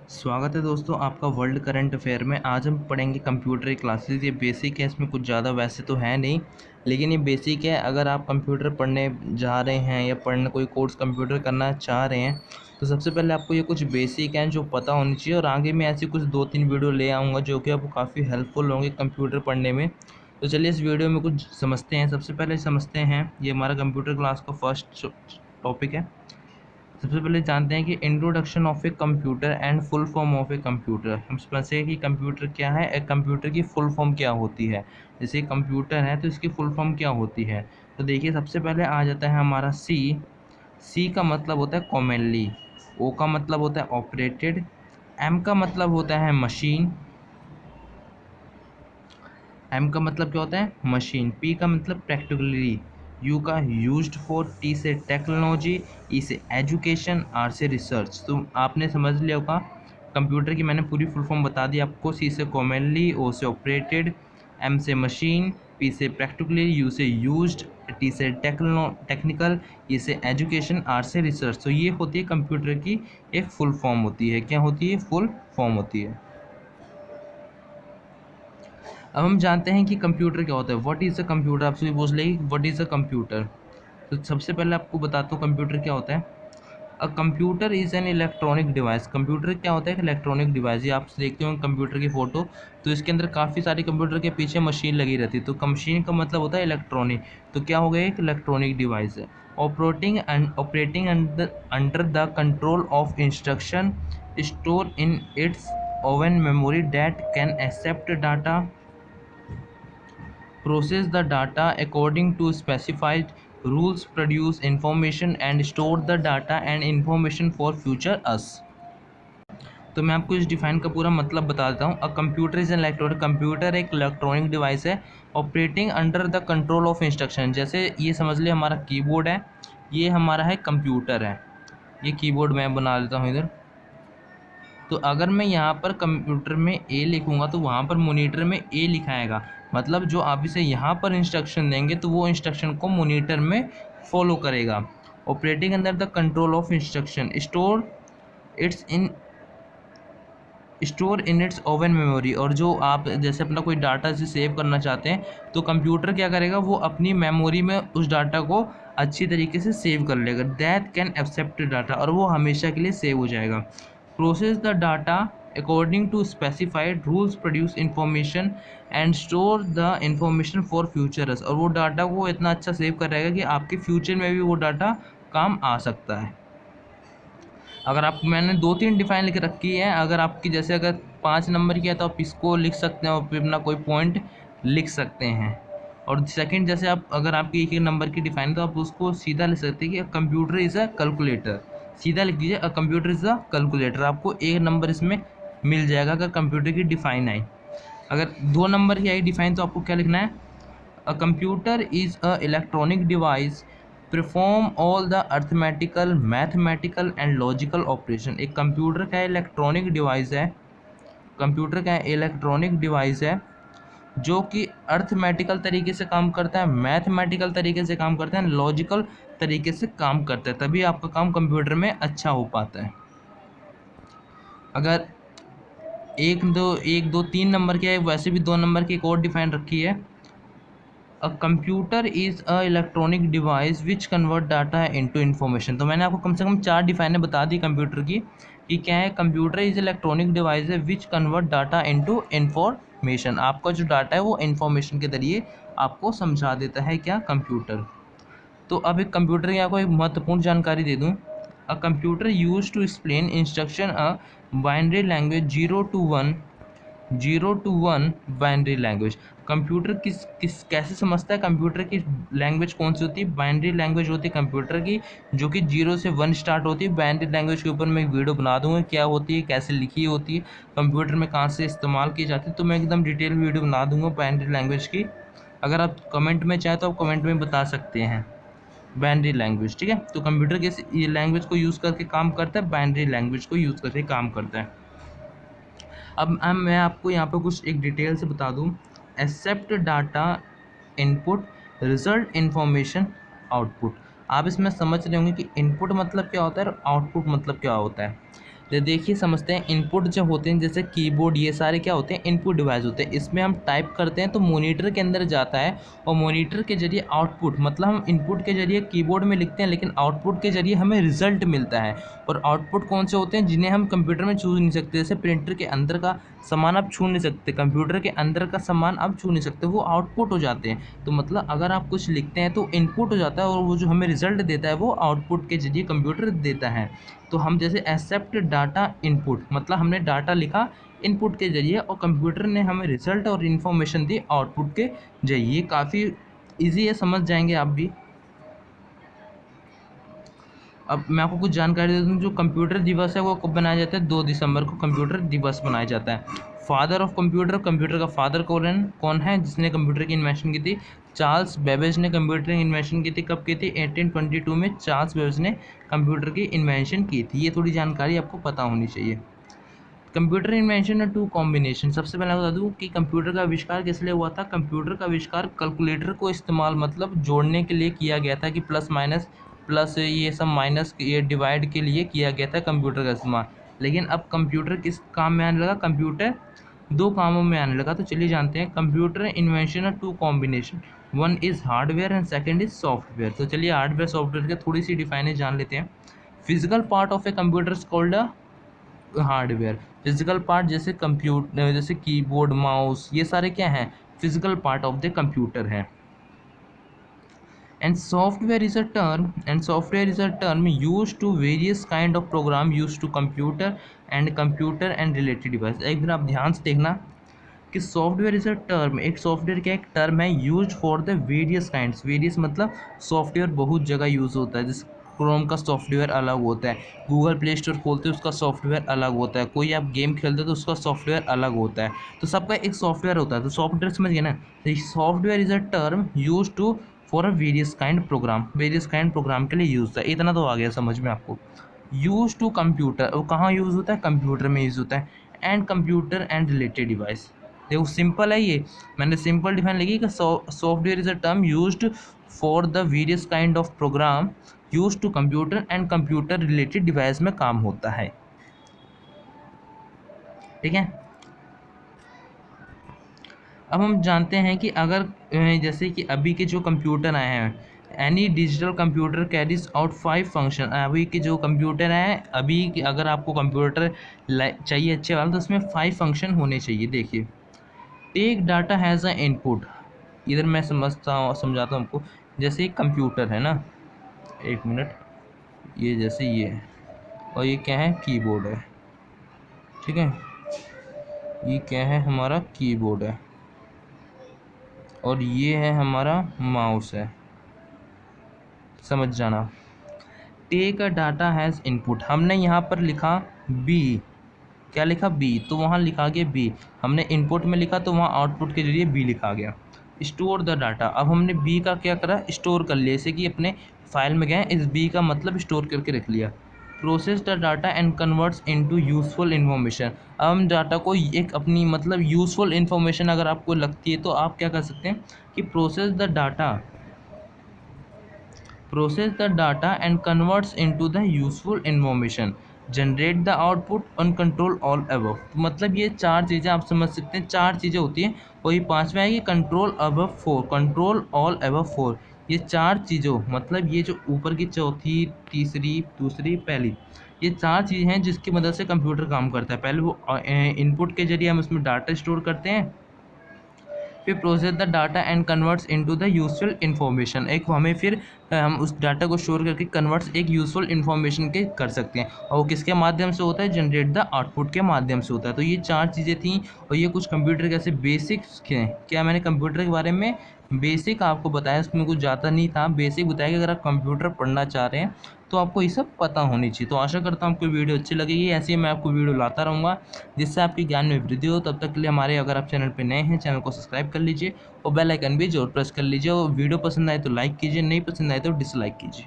स्वागत है दोस्तों आपका वर्ल्ड करंट अफेयर में। आज हम पढ़ेंगे कंप्यूटर क्लासेस। ये बेसिक है, इसमें कुछ ज़्यादा वैसे तो है नहीं, लेकिन ये बेसिक है। अगर आप कंप्यूटर पढ़ने जा रहे हैं या पढ़ने कोई कोर्स कंप्यूटर करना चाह रहे हैं तो सबसे पहले आपको ये कुछ बेसिक हैं जो पता होनी चाहिए। और आगे मैं ऐसी कुछ 2-3 वीडियो ले आऊँगा जो कि आपको काफ़ी हेल्पफुल होंगे कंप्यूटर पढ़ने में। तो चलिए इस वीडियो में कुछ समझते हैं। सबसे पहले समझते हैं, ये हमारा कंप्यूटर क्लास का फर्स्ट टॉपिक है। सबसे पहले जानते हैं कि introduction of a computer and full form of a computer. हम समझते हैं कि कंप्यूटर क्या है, एक कंप्यूटर की फुल फॉर्म क्या होती है। जैसे कंप्यूटर है तो इसकी फुल फॉर्म क्या होती है। तो देखिए सबसे पहले आ जाता है हमारा सी। सी का मतलब होता है कॉमनली, ओ का मतलब होता है ऑपरेटेड, एम का मतलब होता है मशीन, एम का मतलब क्या होता है मशीन, पी का मतलब प्रैक्टिकली, यू का यूज्ड फॉर, टी से टेक्नोलॉजी, ई से एजुकेशन, आर से रिसर्च। तो आपने समझ लिया होगा कंप्यूटर की मैंने पूरी फुल फॉर्म बता दी आपको। सी से कॉमनली, ओ से ऑपरेटेड, एम से मशीन, पी से प्रैक्टिकली, यू से यूज्ड, टी से टेक्निकल, ई से एजुकेशन, आर से रिसर्च। तो ये होती है कंप्यूटर की एक फुल फॉर्म होती है। क्या होती है? फुल फॉर्म होती है। अब हम जानते हैं कि कंप्यूटर क्या होता है। What is a computer? आपसे भी पूछ लेगी व्हाट इज़ अ कंप्यूटर। तो सबसे पहले आपको बताता हूँ कंप्यूटर क्या होता है। A computer is an electronic device. Computer क्या होता है? एक इलेक्ट्रॉनिक डिवाइस। ये आप देखते हो कंप्यूटर की फ़ोटो, तो इसके अंदर काफ़ी सारी कंप्यूटर के पीछे मशीन लगी रहती है। तो मशीन का मतलब होता है इलेक्ट्रॉनिक। तो क्या हो गया? एक इलेक्ट्रॉनिक डिवाइस है। Operating under the control of instruction store in its own memory that can accept data, process the data according to specified rules, produce information and store the data and information for future us। तो मैं आपको इस define का पूरा मतलब बता देता हूँ। A computer is an electronic, computer एक इलेक्ट्रॉनिक डिवाइस है operating under the control of instruction. जैसे ये समझ लिया हमारा कीबोर्ड है, ये हमारा है कंप्यूटर है। ये कीबोर्ड मैं बना लेता हूँ इधर। तो अगर मैं यहाँ पर कंप्यूटर में ए लिखूँगा तो वहाँ पर मॉनिटर में ए लिखाएगा। मतलब जो आप इसे यहाँ पर इंस्ट्रक्शन देंगे तो वो इंस्ट्रक्शन को मॉनिटर में फॉलो करेगा। Operating under the control of instruction store in its own memory. और जो आप जैसे अपना कोई डाटा से सेव करना चाहते हैं तो कंप्यूटर क्या करेगा, वो अपनी मेमोरी में उस डाटा को अच्छी तरीके से सेव कर लेगा। दैट कैन एक्सेप्ट डाटा, और वो हमेशा के लिए सेव हो जाएगा। Process the data according to specified rules, produce information and store the information for futures. और वो डाटा को इतना अच्छा सेव कर रहेगा कि आपके फ्यूचर में भी वो डाटा काम आ सकता है। अगर आप मैंने 2-3 डिफाइन लिख रखी है। अगर आपकी जैसे अगर 5 नंबर की है तो आप इसको लिख सकते हैं और फिर अपना कोई पॉइंट लिख सकते हैं। और सेकंड जैसे आप अगर आपकी एक नंबर की डिफाइन तो आप उसको सीधा लिख सकते हैं कि कंप्यूटर इज़ अ कैलकुलेटर। सीधा लिख दीजिए a computer is a calculator. आपको एक नंबर इसमें मिल जाएगा अगर कंप्यूटर की डिफाइन आई। अगर 2 नंबर की आई डिफाइन तो आपको क्या लिखना है? A computer is a electronic device perform all the arithmetical, mathematical and logical operation। एक कंप्यूटर का इलेक्ट्रॉनिक डिवाइस है, कंप्यूटर का इलेक्ट्रॉनिक डिवाइस है जो कि अर्थमेटिकल तरीके से काम करता है, मैथमेटिकल तरीके से काम करता है, लॉजिकल तरीके से काम करता है। तभी आपका काम कंप्यूटर में अच्छा हो पाता है। अगर एक दो 3 नंबर के है, वैसे भी 2 नंबर की एक और डिफाइन रखी है। A computer is a electronic device which convert data into information. तो मैंने आपको कम से कम 4 डिफाइनें बता दी कंप्यूटर की कि क्या है। कंप्यूटर इज़ इलेक्ट्रॉनिक डिवाइस है which convert data into information. आपका जो डाटा है वो इन्फॉर्मेशन के जरिए आपको समझा देता है क्या? कंप्यूटर। तो अब एक कंप्यूटर की आपको एक महत्वपूर्ण जानकारी दे दूँ। A computer use to explain instruction a binary language 0 to 1 binary language. Computer किस किस कैसे समझता है? कंप्यूटर की लैंग्वेज कौन सी होती है? बाइनरी लैंग्वेज होती है कंप्यूटर की, जो कि 0 से 1 स्टार्ट होती है। बाइनरी लैंग्वेज के ऊपर मैं एक वीडियो बना दूंगा क्या होती है, कैसे लिखी होती है, कंप्यूटर में कहाँ से इस्तेमाल की जाती है। तो मैं एकदम डिटेल वीडियो बना दूंगा बाइनरी लैंग्वेज की। अगर आप कमेंट में चाहें तो आप कमेंट में बता सकते हैं बाइनरी लैंग्वेज। ठीक है, तो कंप्यूटर किस ये लैंग्वेज को यूज़ करके काम करता है? बाइनरी लैंग्वेज को यूज़ करके काम करता है। अब मैं आपको यहाँ पे कुछ एक डिटेल से बता दूँ। Accept data input, result information output. आप इसमें समझ रहे होंगे कि इनपुट मतलब क्या होता है और आउटपुट मतलब क्या होता है। तो देखिए समझते हैं, इनपुट जो होते हैं जैसे कीबोर्ड, ये सारे क्या होते हैं, इनपुट डिवाइस होते हैं। इसमें हम टाइप करते हैं तो मॉनिटर के अंदर जाता है, और मॉनिटर के जरिए आउटपुट, मतलब हम इनपुट के जरिए कीबोर्ड में लिखते हैं लेकिन आउटपुट के जरिए हमें रिजल्ट मिलता है। और आउटपुट कौन से होते हैं, जिन्हें हम कंप्यूटर में छू नहीं सकते। जैसे प्रिंटर के अंदर का सामान आप छू नहीं सकते, कंप्यूटर के अंदर का सामान आप छू नहीं सकते, वो आउटपुट हो जाते हैं। तो मतलब अगर आप कुछ लिखते हैं तो इनपुट हो जाता है, और वो जो हमें रिजल्ट देता है वो आउटपुट के जरिए कंप्यूटर देता है। तो हम जैसे एक्सेप्ट डाटा इनपुट, मतलब हमने डाटा लिखा इनपुट के जरिए और कंप्यूटर ने हमें रिजल्ट और इन्फॉर्मेशन दी आउटपुट के जरिए। काफ़ी ईजी है, समझ जाएंगे आप भी। अब मैं आपको कुछ जानकारी दे दूँ, जो कंप्यूटर दिवस है वो कब बनाया जाता है, 2 दिसंबर को कंप्यूटर दिवस बनाया जाता है। फादर ऑफ कंप्यूटर, कंप्यूटर का फादर कौन है जिसने कंप्यूटर की इन्वेंशन की थी, चार्ल्स बेबेज ने कंप्यूटर की इन्वेंशन की थी। कब की थी, 1822 में चार्ल्स बेबेज ने कंप्यूटर की इन्वेंशन की थी। ये थोड़ी जानकारी आपको पता होनी चाहिए। कंप्यूटर इन्वेंशन और टू कॉम्बिनेशन, सबसे पहले बता दूं कि कंप्यूटर का आविष्कार किस लिए हुआ था। कंप्यूटर का आविष्कार कैलकुलेटर को इस्तेमाल, मतलब जोड़ने के लिए किया गया था, कि प्लस माइनस, प्लस ये सब माइनस, ये डिवाइड के लिए किया गया था कंप्यूटर का इस्तेमाल। लेकिन अब कंप्यूटर किस काम में आने लगा, कंप्यूटर 2 कामों में आने लगा। तो चलिए जानते हैं, कंप्यूटर इन्वेंशन और two combination, one is hardware and second is software. तो चलिए हार्डवेयर सॉफ्टवेयर के थोड़ी सी डिफाइनेशन जान लेते हैं। Physical part of a computer is called a hardware. Physical part जैसे कंप्यूटर, जैसे कीबोर्ड, माउस, ये सारे क्या हैं, physical part of the computer है। software is a term used to various kind of program used to computer and related device। एक दिन आप ध्यान से देखना कि सॉफ्टवेयर इज अ टर्म, एक सॉफ्टवेयर क्या एक टर्म है, use for the various kinds. Various मतलब सॉफ्टवेयर बहुत जगह यूज़ होता है। जैसे क्रोम का सॉफ्टवेयर अलग होता है, गूगल प्ले स्टोर खोलते हैं उसका सॉफ्टवेयर अलग होता है, कोई आप गेम खेलते हो तो उसका सॉफ्टवेयर अलग होता है। तो सबका एक सॉफ्टवेयर होता है। तो सॉफ्टवेयर समझ गए ना, तो software is a term use to for a various kind program, various kind program के लिए यूज़ होता है। इतना तो आ गया समझ में आपको। यूज टू कंप्यूटर, वो कहाँ यूज़ होता है, कंप्यूटर में यूज़ होता है। And computer and related device, देखो सिंपल है ये, मैंने सिंपल डिफाइन लगी कि software is a term used for the various kind of program used to computer and computer related device में काम होता है। ठीक है, अब हम जानते हैं कि अगर जैसे कि अभी के जो कंप्यूटर आए हैं, any digital computer carries out 5 function. अभी के जो कंप्यूटर हैं, अभी अगर आपको कंप्यूटर चाहिए अच्छे वाला, तो उसमें 5 फंक्शन होने चाहिए। देखिए, take data has a input, इधर मैं समझाता हूँ आपको। जैसे एक कंप्यूटर है ना, एक मिनट, ये जैसे ये है, और ये क्या है, कीबोर्ड है। ठीक है, ये क्या है, हमारा कीबोर्ड है, और ये है हमारा माउस है। समझ जाना। Take a data has input, हमने यहाँ पर लिखा बी, क्या लिखा, बी, तो वहाँ लिखा गया बी। हमने इनपुट में लिखा तो वहाँ आउटपुट के जरिए बी लिखा गया। स्टोर द डाटा, अब हमने बी का क्या करा, स्टोर कर लिया, जैसे कि अपने फाइल में गए, इस बी का मतलब स्टोर करके रख लिया। Process the data and converts into useful information, अब हम डाटा को एक अपनी मतलब यूजफुल इन्फॉर्मेशन अगर आपको लगती है तो आप क्या कर सकते हैं कि process the data and converts into the useful information, generate the output और कंट्रोल ऑल अबव। मतलब ये 4 चीज़ें आप समझ सकते हैं, 4 चीज़ें होती हैं, और ये 5वें आएगी control above 4, control all above 4। ये 4 चीज़ों, मतलब ये जो ऊपर की चौथी, तीसरी, दूसरी, पहली, ये 4 चीज़ें हैं जिसकी मदद से कंप्यूटर काम करता है। पहले वो इनपुट के जरिए हम उसमें डाटा स्टोर करते हैं, फिर process the data and converts into the useful information, एक हमें फिर हम उस डाटा को स्टोर करके कन्वर्ट्स एक यूजफुल इन्फॉर्मेशन के कर सकते हैं, और वो किसके माध्यम से होता है, जनरेट द आउटपुट के माध्यम से होता है। तो ये 4 चीज़ें थी, और ये कुछ कंप्यूटर के ऐसे बेसिक्स हैं। क्या मैंने कंप्यूटर के बारे में बेसिक आपको बताया, उसमें कुछ ज़्यादा नहीं था, बेसिक बताया कि अगर आप कंप्यूटर पढ़ना चाह रहे हैं तो आपको ये सब पता होनी चाहिए। तो आशा करता हूँ आपको वीडियो अच्छी लगेगी, ऐसे ही मैं आपको वीडियो लाता रहूँगा जिससे आपके ज्ञान में वृद्धि हो। तब तक के लिए हमारे, अगर आप चैनल पर नए हैं, चैनल को सब्सक्राइब कर लीजिए और बेल आइकन भी जरूर प्रेस कर लीजिए, और वीडियो पसंद आए तो लाइक कीजिए, नहीं पसंद आए तो डिसलाइक कीजिए।